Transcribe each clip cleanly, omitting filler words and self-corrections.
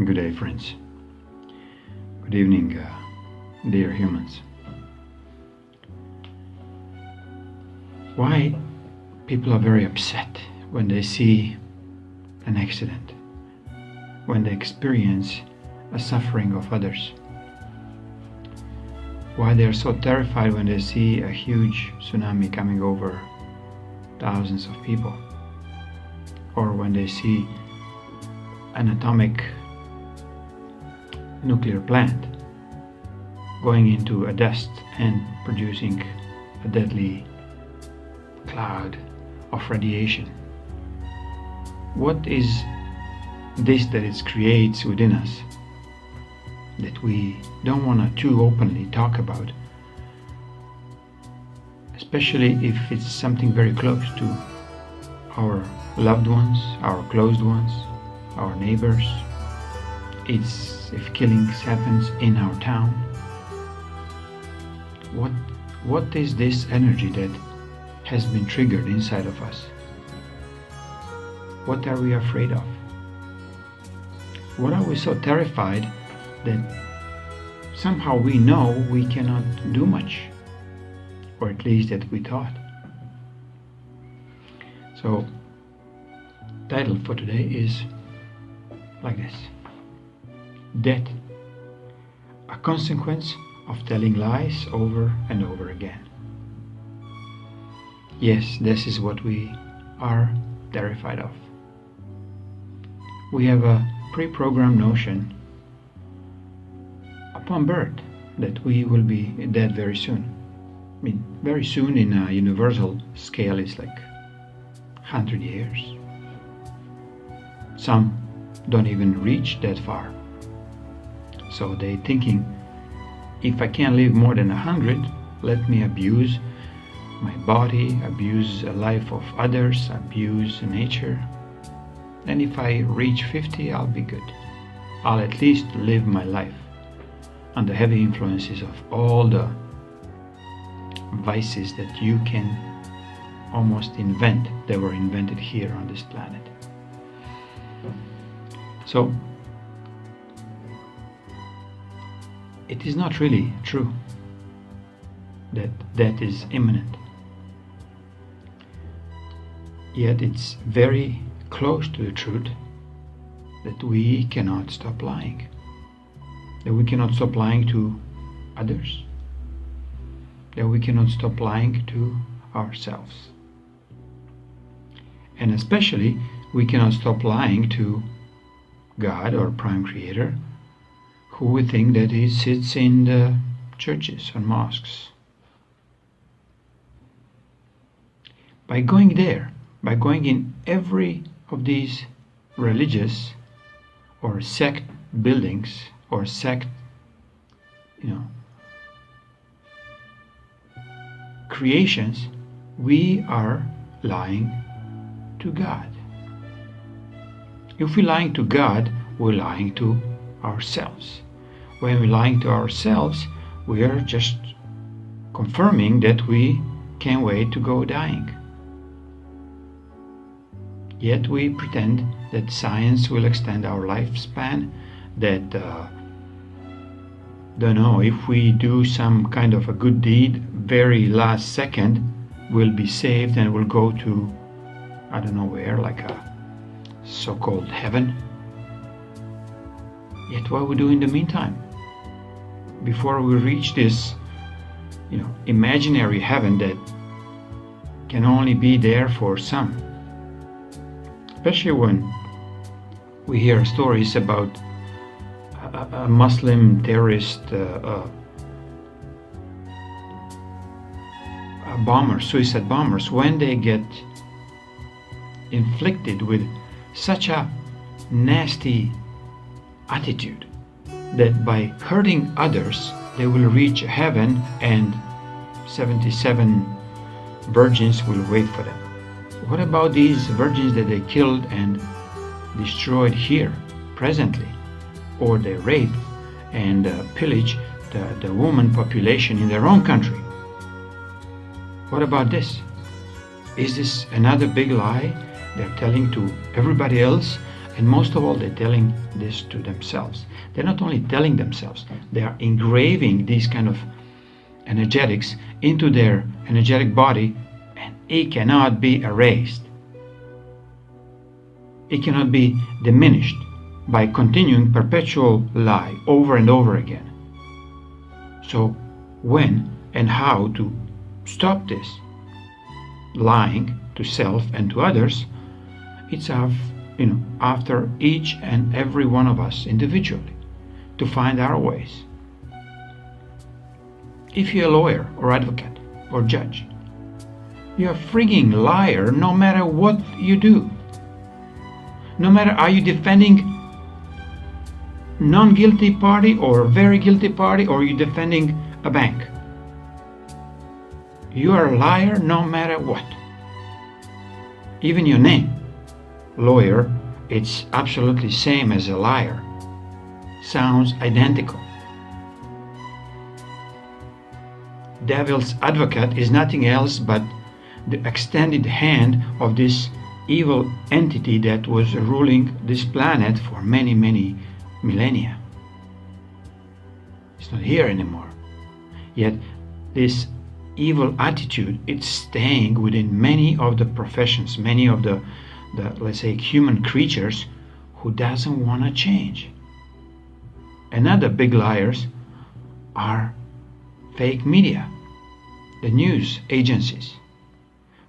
Good day, friends. Good evening, dear humans. Why people are very upset when they see an accident, when they experience a suffering of others? Why they are so terrified when they see a huge tsunami coming over thousands of people, or when they see an atomic nuclear plant going into a dust and producing a deadly cloud of radiation. What is this that it creates within us that we don't want to too openly talk about, especially if it's something very close to our loved ones, our close ones, our neighbors? It's if killings happens in our town. What is this energy that has been triggered inside of us? What are we afraid of? What are we so terrified that somehow we know we cannot do much, or at least that we thought? So, title for today is like this: Death, a consequence of telling lies over and over again. Yes, this is what we are terrified of. We have a pre-programmed notion upon birth that we will be dead very soon. I mean, very soon in a universal scale is like 100 years. Some don't even reach that far. So they thinking, if I can't live more than 100, let me abuse my body, abuse the life of others, abuse nature. And if I reach 50, I'll be good. I'll at least live my life under heavy influences of all the vices that you can almost invent. They were invented here on this planet. So, it is not really true that death is imminent. Yet it's very close to the truth that we cannot stop lying. That we cannot stop lying to others. That we cannot stop lying to ourselves. And especially, we cannot stop lying to God or Prime Creator, who we think that he sits in the churches and mosques. By going there, by going in every of these religious or sect buildings or sect, creations, we are lying to God. If we're lying to God, we're lying to ourselves. When we're lying to ourselves, we are just confirming that we can't wait to go dying. Yet we pretend that science will extend our lifespan, that don't know, if we do some kind of a good deed, very last second, we'll be saved and we'll go to, I don't know where, like a so-called heaven. Yet what we do in the meantime, before we reach this, imaginary heaven that can only be there for some. Especially when we hear stories about a Muslim terrorist, suicide bombers, when they get inflicted with such a nasty attitude that by hurting others they will reach heaven and 77 virgins will wait for them. What about these virgins that they killed and destroyed here presently, or they raped and pillaged the woman population in their own country? What about this? Is this another big lie they're telling to everybody else And most of all, they're telling this to themselves. They're not only telling themselves, they are engraving these kind of energetics into their energetic body, and it cannot be erased. It cannot be diminished by continuing perpetual lie over and over again. So when and how to stop this lying to self and to others, it's after each and every one of us individually to find our ways. If you're a lawyer or advocate or judge, you're a frigging liar no matter what you do. No matter are you defending non-guilty party or very guilty party, or you defending a bank. You are a liar no matter what. Even your name, lawyer, it's absolutely same as a liar. Sounds identical. Devil's advocate is nothing else but the extended hand of this evil entity that was ruling this planet for many, many millennia. It's not here anymore. Yet this evil attitude, it's staying within many of the professions, many of the let's say human creatures who doesn't want to change. Another big liars are fake media, the news agencies,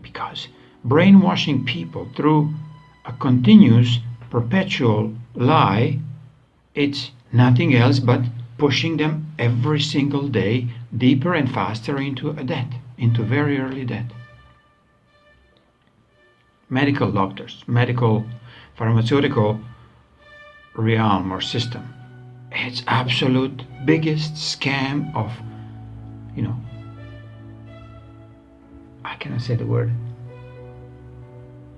because brainwashing people through a continuous perpetual lie, it's nothing else but pushing them every single day deeper and faster into a debt, into very early debt. Medical doctors, medical, pharmaceutical realm or system, it's absolute biggest scam of, I cannot say the word.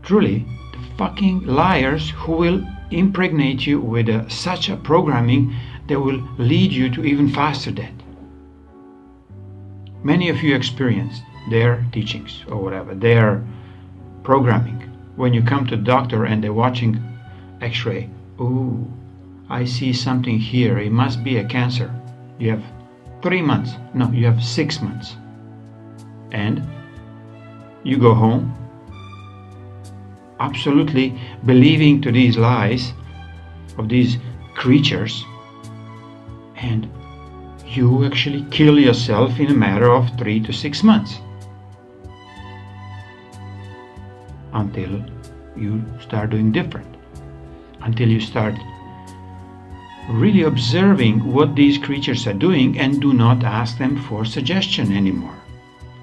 Truly, the fucking liars who will impregnate you with such a programming that will lead you to even faster debt. Many of you experienced their teachings or whatever, their programming. When you come to the doctor and they're watching x-ray, ooh, I see something here, it must be a cancer. You have 3 months, no, you have 6 months. And you go home absolutely believing to these lies of these creatures, and you actually kill yourself in a matter of 3 to 6 months until you start doing different, until you start really observing what these creatures are doing and do not ask them for suggestion anymore,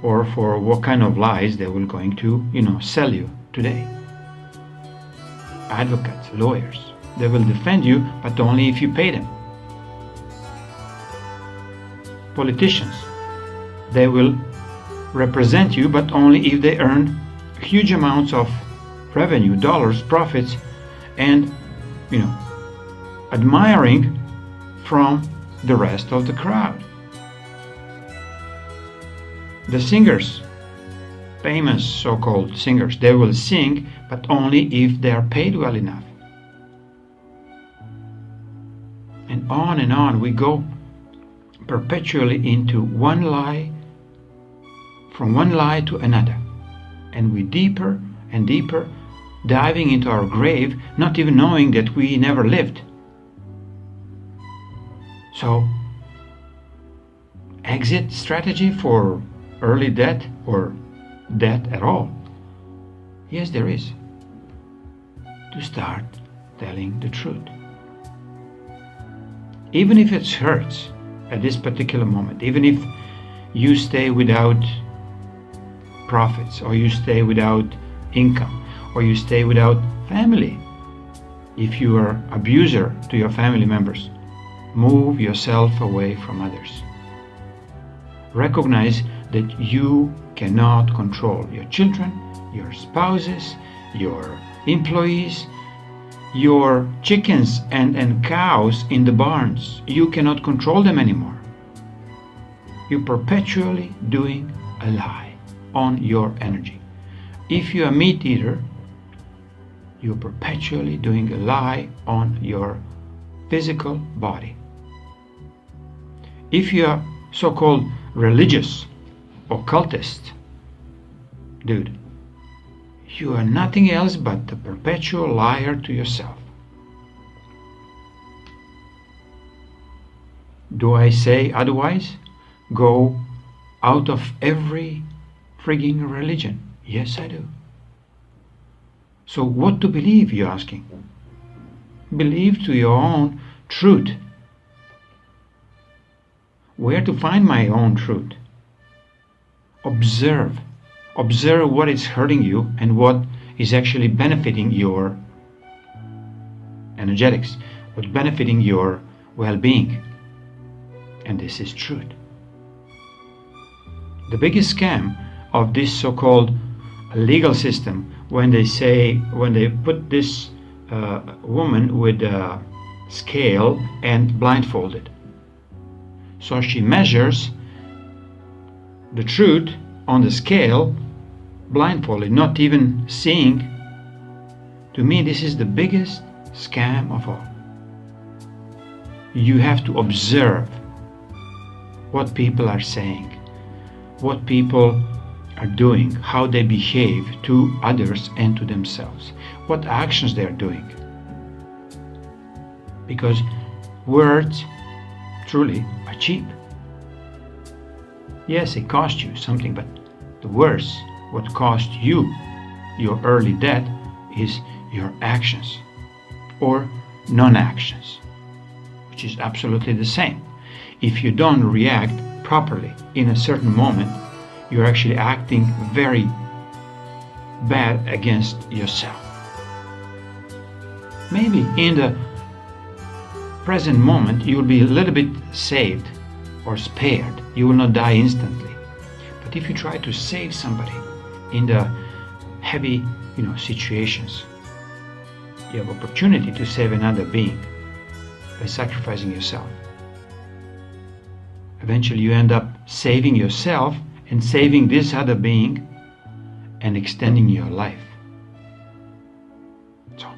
or for what kind of lies they will going to sell you today. Advocates, lawyers, they will defend you, but only if you pay them. Politicians, they will represent you, but only if they earn huge amounts of revenue, dollars, profits, and admiring from the rest of the crowd. The singers, famous so-called singers, they will sing, but only if they are paid well enough. And on we go perpetually into one lie, from one lie to another, and we deeper and deeper diving into our grave, not even knowing that we never lived. So, exit strategy for early death or death at all? Yes, there is. To start telling the truth. Even if it hurts at this particular moment, even if you stay without profits, or you stay without income, or you stay without family, if you are an abuser to your family members, move yourself away from others. Recognize that you cannot control your children, your spouses, your employees, your chickens and cows in the barns. You cannot control them anymore. You're perpetually doing a lie on your energy. If you're a meat eater, you're perpetually doing a lie on your physical body. If you are so-called religious, occultist, dude, you are nothing else but the perpetual liar to yourself. Do I say otherwise? Go out of every frigging religion. Yes, I do. So what to believe, you're asking? Believe to your own truth. Where to find my own truth? Observe. Observe what is hurting you and what is actually benefiting your energetics, what's benefiting your well-being. And this is truth. The biggest scam of this so-called legal system, when they put this woman with a scale and blindfolded. So she measures the truth on the scale blindfolded, not even seeing. To me, this is the biggest scam of all. You have to observe what people are saying, what people are doing, how they behave to others and to themselves, what actions they are doing. Because words truly are cheap. Yes, it costs you something, but the worst, what cost you your early death, is your actions or non-actions, which is absolutely the same. If you don't react properly in a certain moment, you're actually acting very bad against yourself. Maybe in the present moment you will be a little bit saved or spared. You will not die instantly. But if you try to save somebody in the heavy, situations, you have opportunity to save another being by sacrificing yourself. Eventually you end up saving yourself and saving this other being and extending your life. So,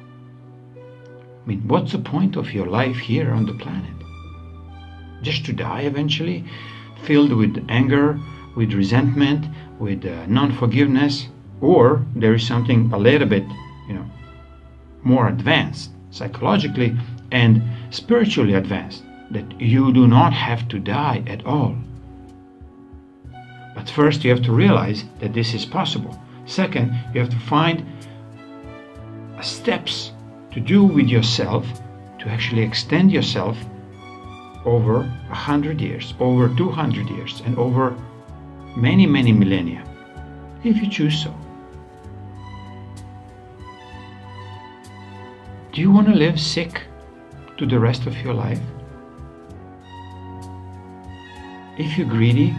what's the point of your life here on the planet? Just to die eventually, filled with anger, with resentment, with non-forgiveness? Or there is something a little bit, more advanced, psychologically and spiritually advanced, that you do not have to die at all. But first you have to realize that this is possible. Second, you have to find steps to do with yourself to actually extend yourself over 100 years, over 200 years, and over many, many millennia, if you choose so. Do you want to live sick to the rest of your life? If you're greedy,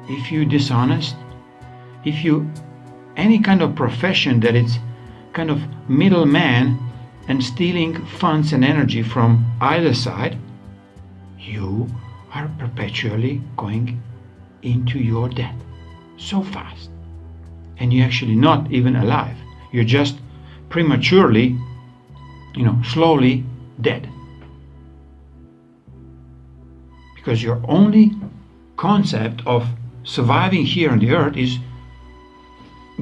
if you're dishonest, if you any kind of profession that it's kind of middleman and stealing funds and energy from either side, you are perpetually going into your death so fast. And you're actually not even alive. You're just prematurely, slowly dead. Because your only concept of surviving here on the earth is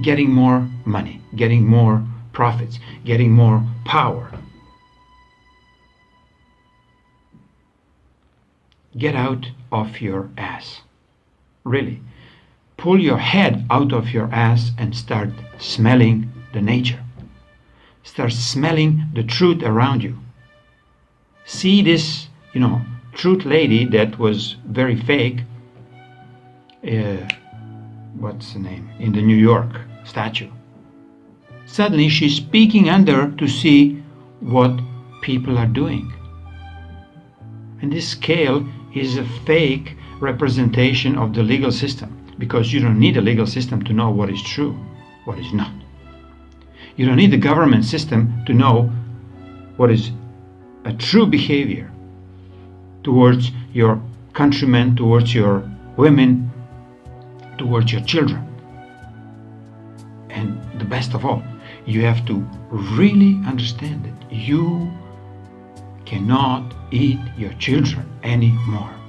getting more money, getting more profits, getting more power. Get out of your ass. Really. Pull your head out of your ass and start smelling the nature. Start smelling the truth around you. See this, truth lady that was very fake. What's the name? In the New York statue. Suddenly she's peeking under to see what people are doing. And this scale is a fake representation of the legal system, because you don't need a legal system to know what is true, what is not. You don't need the government system to know what is a true behavior towards your countrymen, towards your women, towards your children. And the best of all, You have to really understand that you cannot eat your children anymore.